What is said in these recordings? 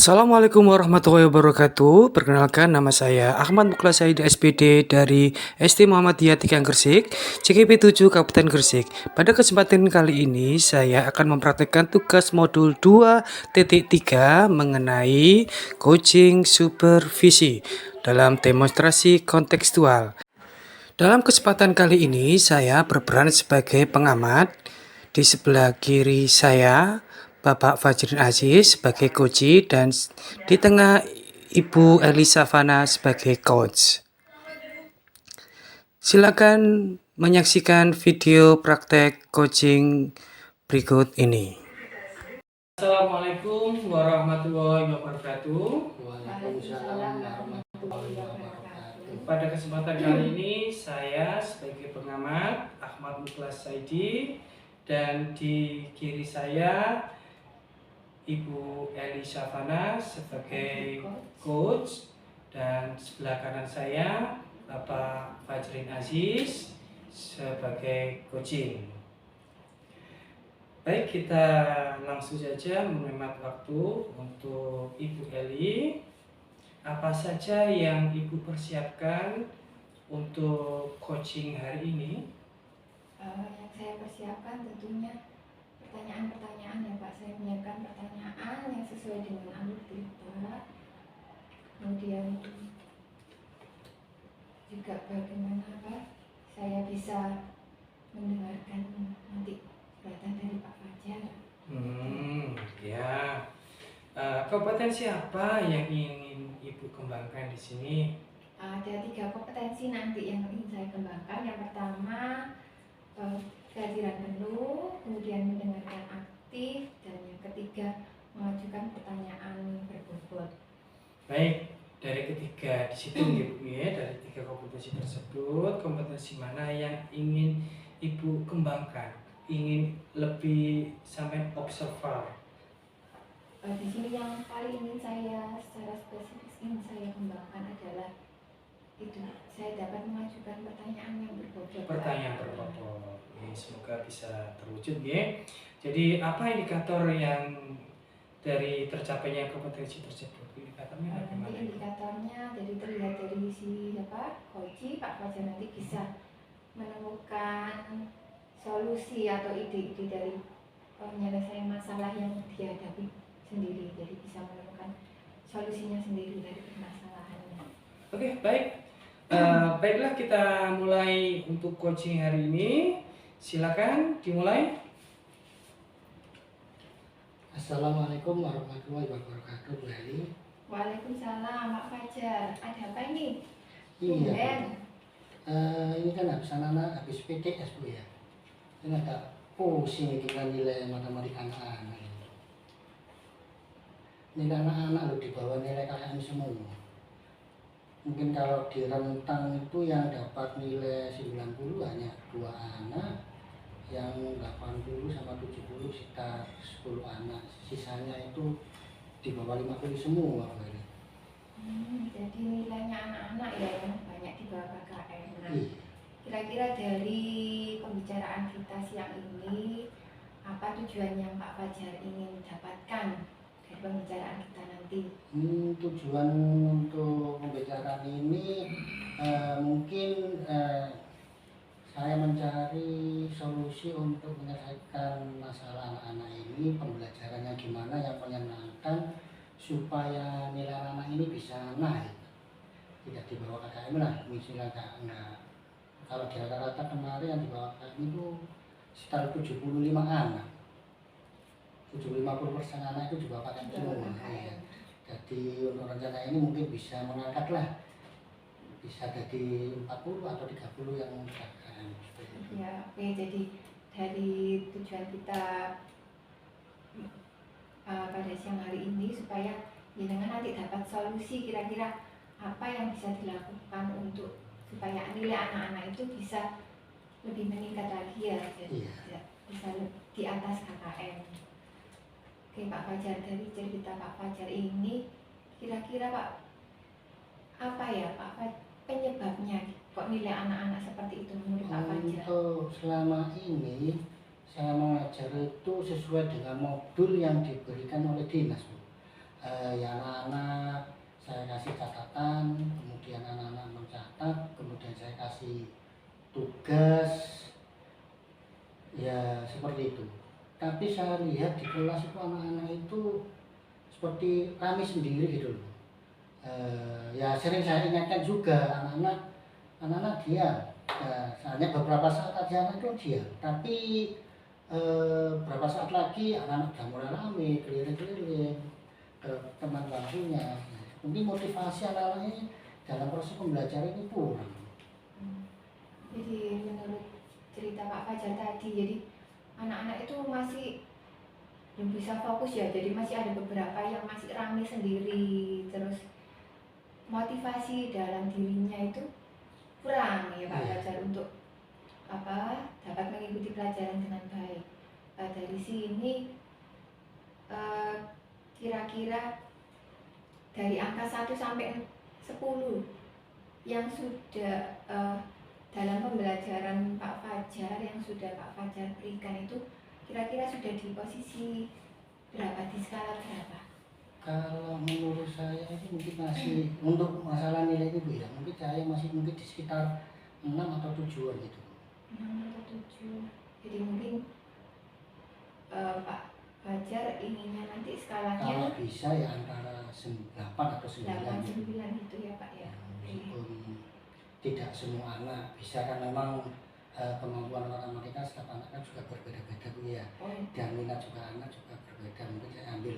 Assalamualaikum warahmatullahi wabarakatuh. Perkenalkan, nama saya Ahmad Muklas Said SPD dari SD Muhammadiyah Tigang Gresik, CKP 7 Kabupaten Gresik. Pada kesempatan kali ini saya akan mempraktikkan tugas modul 2.3 mengenai coaching supervisi dalam demonstrasi kontekstual. Dalam kesempatan kali ini saya berperan sebagai pengamat. Di sebelah kiri saya Bapak Fajrin Aziz sebagai coach dan di tengah Ibu Elisa Fana sebagai coach. Silakan menyaksikan video praktek coaching berikut ini. Assalamualaikum warahmatullahi wabarakatuh. Waalaikumsalam warahmatullahi wabarakatuh. Pada kesempatan kali ini saya sebagai pengamat Ahmad Muklas Saidi dan di kiri saya Ibu Elisa Fana sebagai coach dan sebelah kanan saya Bapak Fajrin Aziz sebagai coaching. Baik, kita langsung saja menghemat waktu untuk Ibu Eli. Apa saja yang Ibu persiapkan untuk coaching hari ini? Yang saya persiapkan tentunya pertanyaan-pertanyaan ya Pak. Saya menyiapkan pertanyaan yang sesuai dengan alur cerita. Kemudian juga bagaimana Pak saya bisa mendengarkan nanti curhatan dari Pak Fajar. Ya. Kompetensi apa yang ingin Ibu kembangkan di sini? Ada 3 kompetensi nanti yang ingin saya kembangkan. Yang pertama kehadiran penuh, kemudian mendengarkan aktif, dan yang ketiga mengajukan pertanyaan berbobot. Baik, dari ketiga di situ Ibu ya, dari 3 kompetensi tersebut, kompetensi mana yang ingin Ibu kembangkan? Ingin lebih sampai observer? Di sini yang paling ingin saya secara spesifik ingin saya kembangkan adalah itu, saya dapat mengajukan pertanyaan yang berbobot. Pertanyaan berbobot. Semoga bisa terwujud ya. Jadi apa indikator yang dari tercapainya kompetensi tersebut? Indikatornya bagaimana? Nanti indikatornya jadi terlihat dari coach Pak Fajar nanti bisa menemukan solusi atau ide-ide dari penyelesaian masalah yang dihadapi sendiri, jadi bisa menemukan solusinya sendiri dari permasalahannya. Oke, baik. Baiklah, kita mulai untuk coaching hari ini. Silakan dimulai. Assalamualaikum warahmatullahi wabarakatuh, Bu Eli. Waalaikumsalam, Pak Fajar. Ada apa ini? Iya, ini kan habis PTS, Bu ya. Ini agak pusing kita nilai matematika anak-anak. Nilai anak-anak loh, di bawah nilai KKM semua. Mungkin kalau di rentang itu yang dapat nilai 90 hanya 2 anak, yang 80 sama 70 sekitar 10 anak, sisanya itu di bawah 50 semua. Jadi nilainya anak-anak ya yang banyak di bawah KKM. Nah, Iya. kira-kira dari pembicaraan kita siang ini, apa tujuan yang Pak Fajar ingin dapatkan dari pembicaraan kita nanti? Tujuan untuk pembicaraan ini mungkin saya mencari solusi untuk menyelesaikan masalah anak-anak ini, pembelajarannya gimana yang menyenangkan supaya nilai anak ini bisa naik, tidak di bawah KKM lah. Misalnya kalau di rata-rata kemarin yang di bawah KKM itu sekitar 75 anak, 50% anak itu di bawah KKM semua. Ya. Jadi untuk rencana ini mungkin bisa mengangkat lah, bisa jadi 40 atau 30 yang KKM. Ya, oke. Jadi dari tujuan kita pada siang hari ini supaya jenengan nanti dapat solusi kira-kira apa yang bisa dilakukan untuk supaya nilai anak-anak itu bisa lebih meningkat lagi ya, jadi bisa di atas KKM. Oke Pak Fajar, dari cerita Pak Fajar ini kira-kira Pak, apa ya Pak penyebabnya kok nilai anak-anak seperti itu menurut Pak Fajar? Untuk selama ini saya mengajar itu sesuai dengan modul yang diberikan oleh dinas, Bu. Ya anak-anak saya kasih catatan, kemudian anak-anak mencatat, kemudian saya kasih tugas, ya seperti itu. Tapi saya lihat di kelas itu anak-anak itu seperti kami sendiri gitu loh. Ya sering saya ingatkan juga anak-anak diam. Hanya beberapa saat aja anak itu diam, tapi berapa saat lagi anak-anak udah mulai rame, keliling-keliling ke teman bangkunya. Mungkin motivasi anak-anak ini dalam proses pembelajaran ini kurang. Jadi menurut cerita Pak Fajar tadi, jadi anak-anak itu masih belum bisa fokus ya, jadi masih ada beberapa yang masih rame sendiri, terus motivasi dalam dirinya itu kurang ya Pak Iya. Fajar untuk dapat mengikuti pelajaran dengan baik. Dari sini kira-kira dari angka 1 sampai 10 yang sudah dalam pembelajaran Pak Fajar yang sudah Pak Fajar berikan itu kira-kira sudah di posisi berapa, di skala berapa? Kalau menurut saya ini mungkin masih untuk masalah nilai itu Bu ya, mungkin saya masih mungkin di sekitar 6 atau 7-an gitu. 6 atau 7. Jadi mungkin Pak Fajar inginnya nanti Kalau skalanya bisa ya antara 8 atau 9 gitu. 8-9 gitu ya Pak ya. Meskipun tidak semua anak bisa, kan memang kemampuan matematika setiap anak kan juga berbeda-beda Bu ya. Oh, Dan minat juga anak juga berbeda, mungkin saya ambil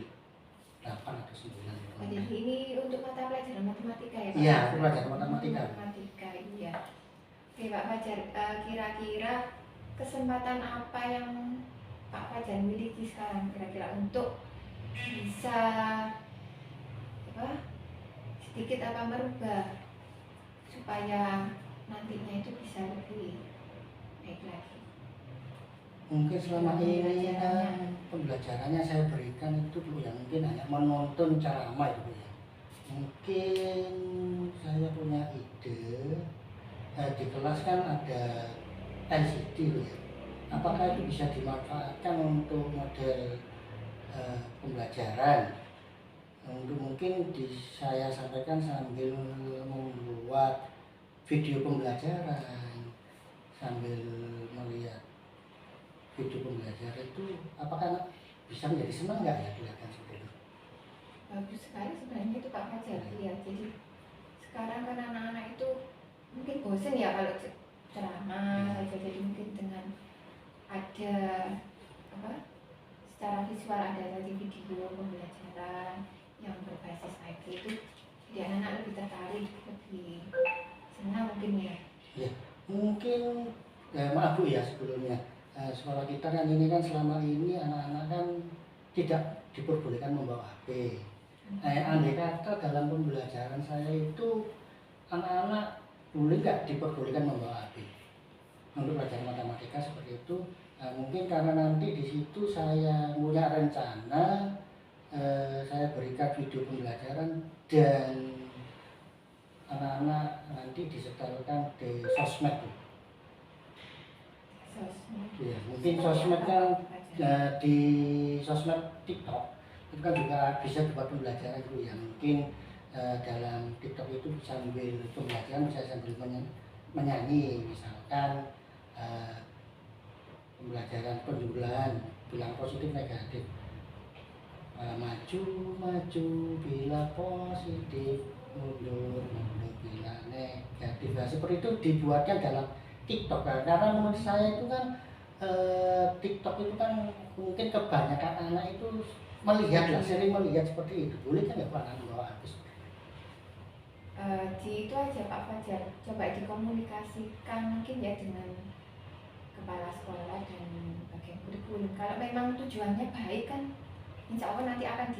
8 atau 9 gitu. jadi ini untuk mata pelajaran matematika ya Pak? Iya, untuk pelajaran matematika. Matematika, iya. Oke Pak Fajar, kira-kira kesempatan apa yang Pak Fajar miliki sekarang kira-kira untuk bisa sedikit merubah supaya nantinya itu bisa lebih baik lagi? Mungkin selama ini kan pembelajarannya saya berikan itu Bu ya, mungkin hanya menonton ceramah itu Bu ya. Mungkin saya punya ide, di kelas kan ada LCD Bu ya. Apakah itu bisa dimanfaatkan untuk model pembelajaran? Untuk mungkin saya sampaikan sambil membuat video pembelajaran, sambil melihat video pembelajaran itu, apakah bisa menjadi senang nggak ya kelihatan seperti itu? Bagus sekali sebenarnya itu Pak Fajar. Iya, jadi sekarang kan anak-anak itu mungkin bosen ya kalau ceramah saja, jadi mungkin dengan ada secara visual ada tadi video pembelajaran yang berbasis IT itu, jadi anak-anak lebih tertarik, lebih senang mungkin ya. Ya, mungkin maaf Bu ya sebelumnya, sekolah kita kan ini kan selama ini anak-anak kan tidak diperbolehkan membawa HP. Andai kata dalam pembelajaran saya itu anak-anak boleh nggak diperbolehkan membawa HP untuk pelajaran matematika seperti itu. Mungkin karena nanti di situ saya punya rencana, saya berikan video pembelajaran dan anak-anak nanti disetelkan di sosmed. Ya, mungkin sosmed kan di sosmed TikTok itu kan juga bisa buat pembelajaran itu ya. Mungkin dalam TikTok itu sambil pembelajaran bisa sambil menyanyi, misalkan pembelajaran penjumlahan, bilang positif negatif, maju maju bila positif, mundur mundur bila negatif. Nah, seperti itu dibuatkan dalam TikTok kan? Karena menurut saya itu kan TikTok itu kan mungkin kebanyakan anak itu melihat lah, sering melihat seperti itu. Boleh kan ya Pak anak bawa habis? Di itu aja Pak Fajar, coba dikomunikasikan mungkin ya dengan kepala sekolah dan bagian kurikulum. Kalau memang tujuannya baik kan insya Allah nanti akan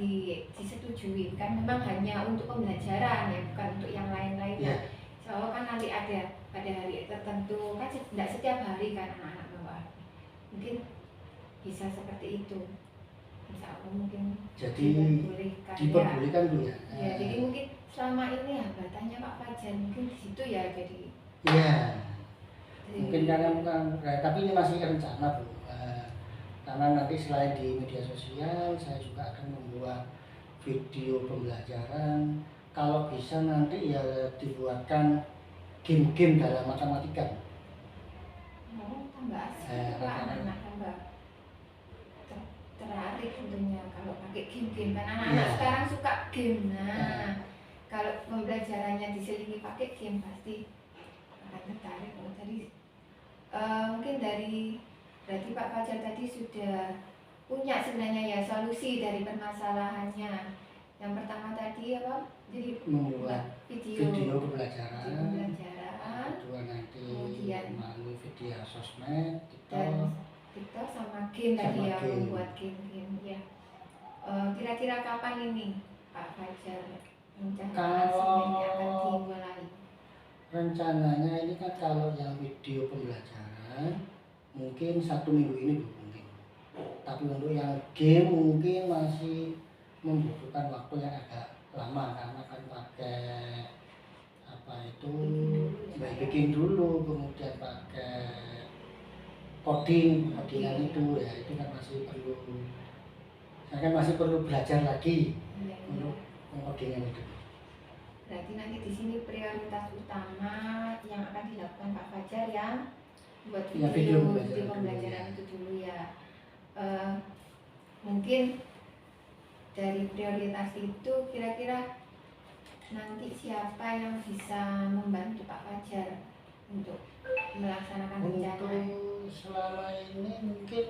disetujui, kan memang hanya untuk pembelajaran ya, bukan untuk yang lain-lainnya. Yeah. Insya Allah kan nanti ada pada hari tertentu, kan tidak setiap hari kan anak-anak bawa HP. Mungkin bisa seperti itu, insya Allah mungkin Jadi diperbolehkan Bu ya. Ya, jadi mungkin selama ini hambatannya Pak Fajar mungkin di situ ya, jadi Iya. Mungkin karena tapi ini masih rencana Bu. Karena nanti selain di media sosial, saya juga akan membuat video pembelajaran, kalau bisa nanti ya dibuatkan game-game dalam matematika. Tambah asik Eh, Pak, anak-anak tambah tertarik tentunya kalau pakai game-game kan anak-anak Iya. sekarang suka game. Nah, Nah. kalau pembelajarannya diselingi pakai game pasti akan tertarik. Kalau tadi mungkin berarti Pak Fajar tadi sudah punya sebenarnya ya solusi dari permasalahannya. Yang pertama tadi apa? Jadi Membuat video video pembelajaran, pembelajaran kedua nanti kemudian melalui video sosmed, dan TikTok sama game tadi Sama ya, game. membuat game-game ya. Kira-kira kapan ini Pak Fajar rencana Kalau- ini akan dimulai? rencananya ini kan kalau yang video pembelajaran mungkin 1 minggu ini Bu, mungkin. Tapi untuk yang game mungkin masih membutuhkan waktu yang agak lama karena kan pakai apa itu bikin dulu, kemudian pakai codingan itu ya, itu kan masih perlu, saya kan masih perlu belajar lagi Ya, untuk codingan itu. berarti nanti di sini prioritas utama yang akan dilakukan Pak Fajar yang buat Ya, video, video pembelajaran pembelajaran itu dulu ya. Mungkin dari prioritas itu kira-kira nanti siapa yang bisa membantu Pak Fajar untuk melaksanakan rencana? Untuk selama ini mungkin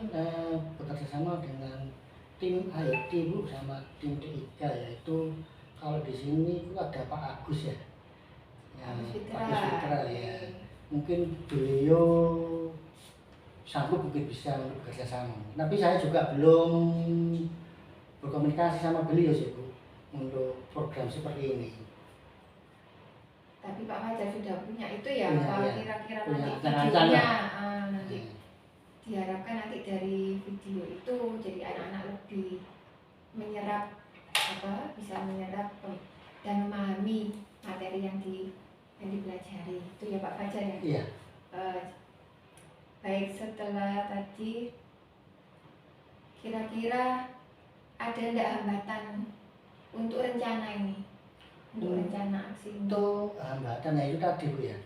bekerja sama dengan tim IT Bu sama tim TIK, yaitu kalau di sini itu ada Pak Agus ya. Agus Pak Agus Fitra Fitra. ya. Mungkin beliau sanggup mungkin bisa untuk bekerja sama. Tapi saya juga belum berkomunikasi sama beliau sih Bu untuk program seperti ini. Tapi Pak Fajar sudah punya itu ya, Punya, kalau ya. kira-kira Punya nanti rencana. videonya nanti Hmm. diharapkan nanti dari video itu jadi anak-anak lebih menyerap bisa menyerap dan memahami materi yang dipelajari itu ya Pak Fajar ya. Iya. Baik, setelah tadi kira-kira ada enggak hambatan untuk rencana ini, untuk rencana aksi ini? Untuk hambatan ya itu tadi Bu ya.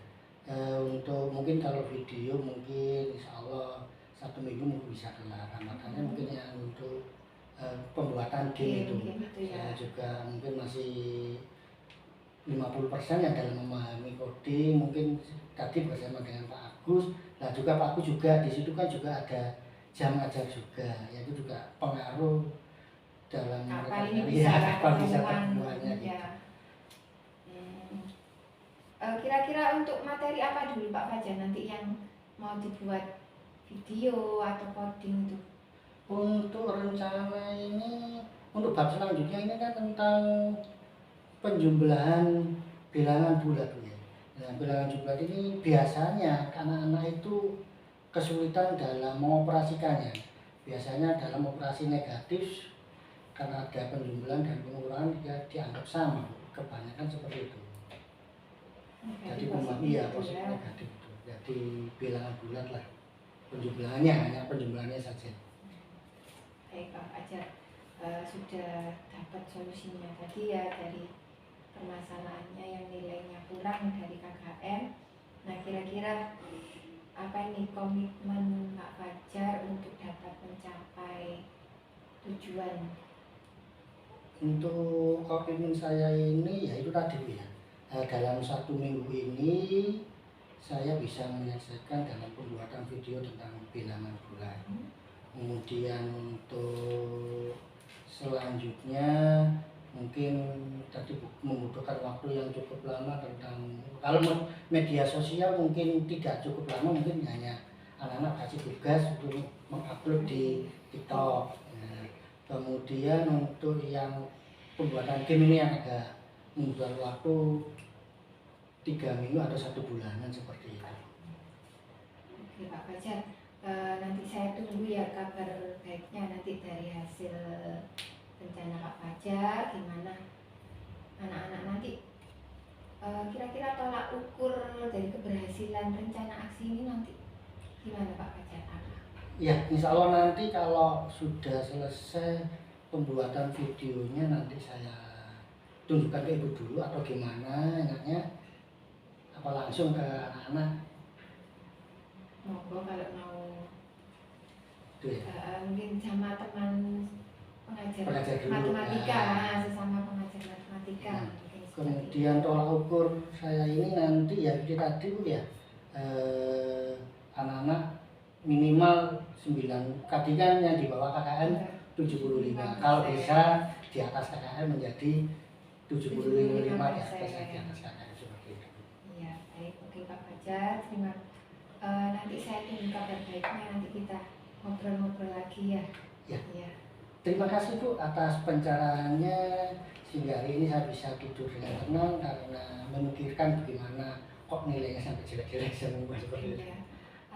Untuk mungkin kalau video mungkin insya Allah 1 minggu mungkin bisa kelar. Hambatannya mungkin yang untuk pembuatan game itu. Game itu ya. Saya juga mungkin masih 50% yang dalam memahami coding, mungkin tadi bersama dengan Pak Agus. Nah juga Pak Agus juga di situ kan juga ada jam ajar juga, ya itu juga pengaruh dalam Kapan ini mereka- bisa iya, kapan bisa ketemuan, ketemuannya gitu. ya. Kira-kira untuk materi apa dulu Pak Fajar nanti yang mau dibuat video atau coding itu? Untuk rencana ini, untuk bab selanjutnya ini kan tentang penjumlahan bilangan bulat Bu ya. Nah, bilangan bulat ini biasanya anak-anak itu kesulitan dalam mengoperasikannya. Biasanya dalam operasi negatif karena ada penjumlahan dan pengurangan dia dianggap sama, kebanyakan seperti itu. Jadi Positif iya itu positif ya. negatif itu. Jadi bilangan bulat lah penjumlahannya, hanya penjumlahannya saja. Baik Pak Fajar, sudah dapat solusinya tadi ya dari permasalahannya yang nilainya kurang dari KKN. Nah kira-kira apa ini komitmen Pak Fajar untuk dapat mencapai tujuan? Untuk komitmen saya ini ya itu tadi Bu ya. Dalam 1 minggu ini saya bisa menyelesaikan dalam pembuatan video tentang bilangan bulat. Kemudian untuk selanjutnya mungkin tadi membutuhkan waktu yang cukup lama tentang, kalau media sosial mungkin tidak cukup lama, mungkin hanya anak-anak kasih tugas untuk mengupload di TikTok. Nah, kemudian untuk yang pembuatan game ini yang agak membutuhkan waktu 3 minggu atau 1 bulanan seperti itu. Oke Pak Fajar, nanti saya tunggu ya kabar baiknya nanti dari hasil rencana Pak Fajar, gimana anak-anak nanti kira-kira tolak ukur dari keberhasilan rencana aksi ini nanti gimana Pak Fajar? Ya, insya Allah nanti kalau sudah selesai pembuatan videonya nanti saya tunjukkan ke ibu dulu atau gimana enaknya, apa langsung ke anak-anak Monggo kalau mau itu ya. mungkin sama teman pengajar Pengajar dulu, matematika, ya. sesama pengajar matematika. Nah, mungkin seperti kemudian tolak ukur saya ini nanti ya seperti tadi Bu ya, anak-anak minimal 9, tadi kan yang di bawah KKN 75, kalau bisa di atas KKN menjadi 75 di atas KKN seperti itu. Iya, baik. Oke Pak Fajar, nanti saya tunggu kabar baiknya, nanti kita ngobrol-ngobrol lagi ya. Ya. Iya. Terima kasih Bu atas pencerahannya, sehingga hari ini saya bisa tidur dengan tenang karena memikirkan bagaimana kok nilainya sampai jelek-jelek semua seperti itu. Iya.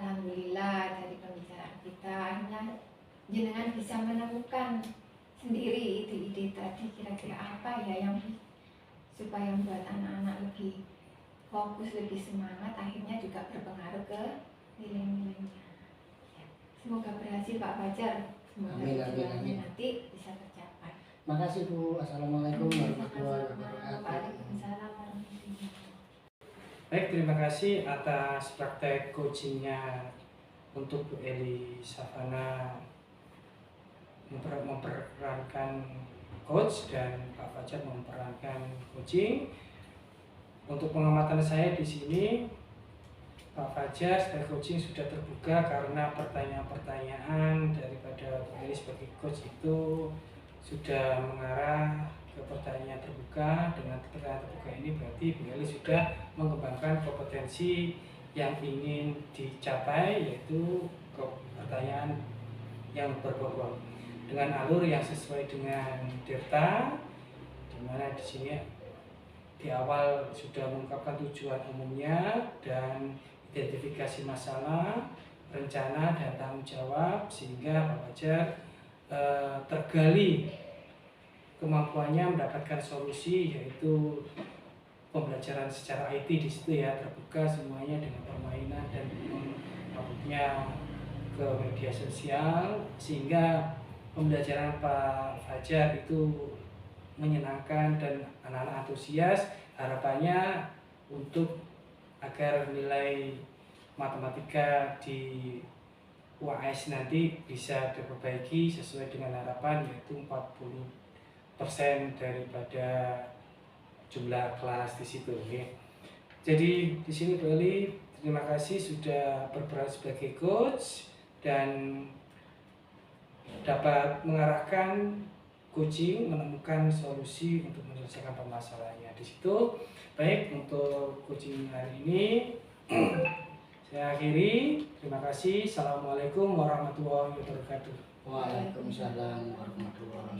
Alhamdulillah dari pembicaraan kita akhirnya jenengan bisa menemukan sendiri ide-ide tadi, kira-kira apa ya yang supaya membuat anak-anak lebih fokus, lebih semangat, akhirnya juga berpengaruh ke nilai-nilainya. Ya. Semoga berhasil Pak Fajar. Semoga Amin, amin, tujuannya amin. nanti bisa tercapai. Makasih Bu. Assalamualaikum warahmatullahi wabarakatuh. Waalaikumsalam warahmatullahi wabarakatuh. Baik, terima kasih atas praktek coachingnya untuk Bu Eli Savana memperankan coach dan Pak Fajar memperankan coaching. Untuk pengamatan saya di sini, Pak Fajar sebagai coaching sudah terbuka karena pertanyaan-pertanyaan daripada Bu Eli sebagai coach itu sudah mengarah ke pertanyaan terbuka. Dengan pertanyaan terbuka ini berarti Bu Eli sudah mengembangkan kompetensi yang ingin dicapai, yaitu pertanyaan yang berbobot dengan alur yang sesuai dengan delta, di mana di sini di awal sudah mengungkapkan tujuan umumnya dan identifikasi masalah, rencana dan tanggung jawab, sehingga Pak Fajar tergali kemampuannya mendapatkan solusi, yaitu pembelajaran secara IT di situ ya, terbuka semuanya dengan permainan dan outputnya ke media sosial, sehingga pembelajaran Pak Fajar itu menyenangkan dan anak-anak antusias. Harapannya untuk agar nilai matematika di UAS nanti bisa diperbaiki sesuai dengan harapan, yaitu 40% daripada jumlah kelas di situ ya. Jadi di sini Bu Eli terima kasih sudah berperan sebagai coach dan dapat mengarahkan coaching menemukan solusi untuk menyelesaikan permasalahannya di situ. Baik, untuk coaching hari ini saya akhiri. Terima kasih. Assalamualaikum warahmatullahi wabarakatuh. Waalaikumsalam warahmatullahi wabarakatuh.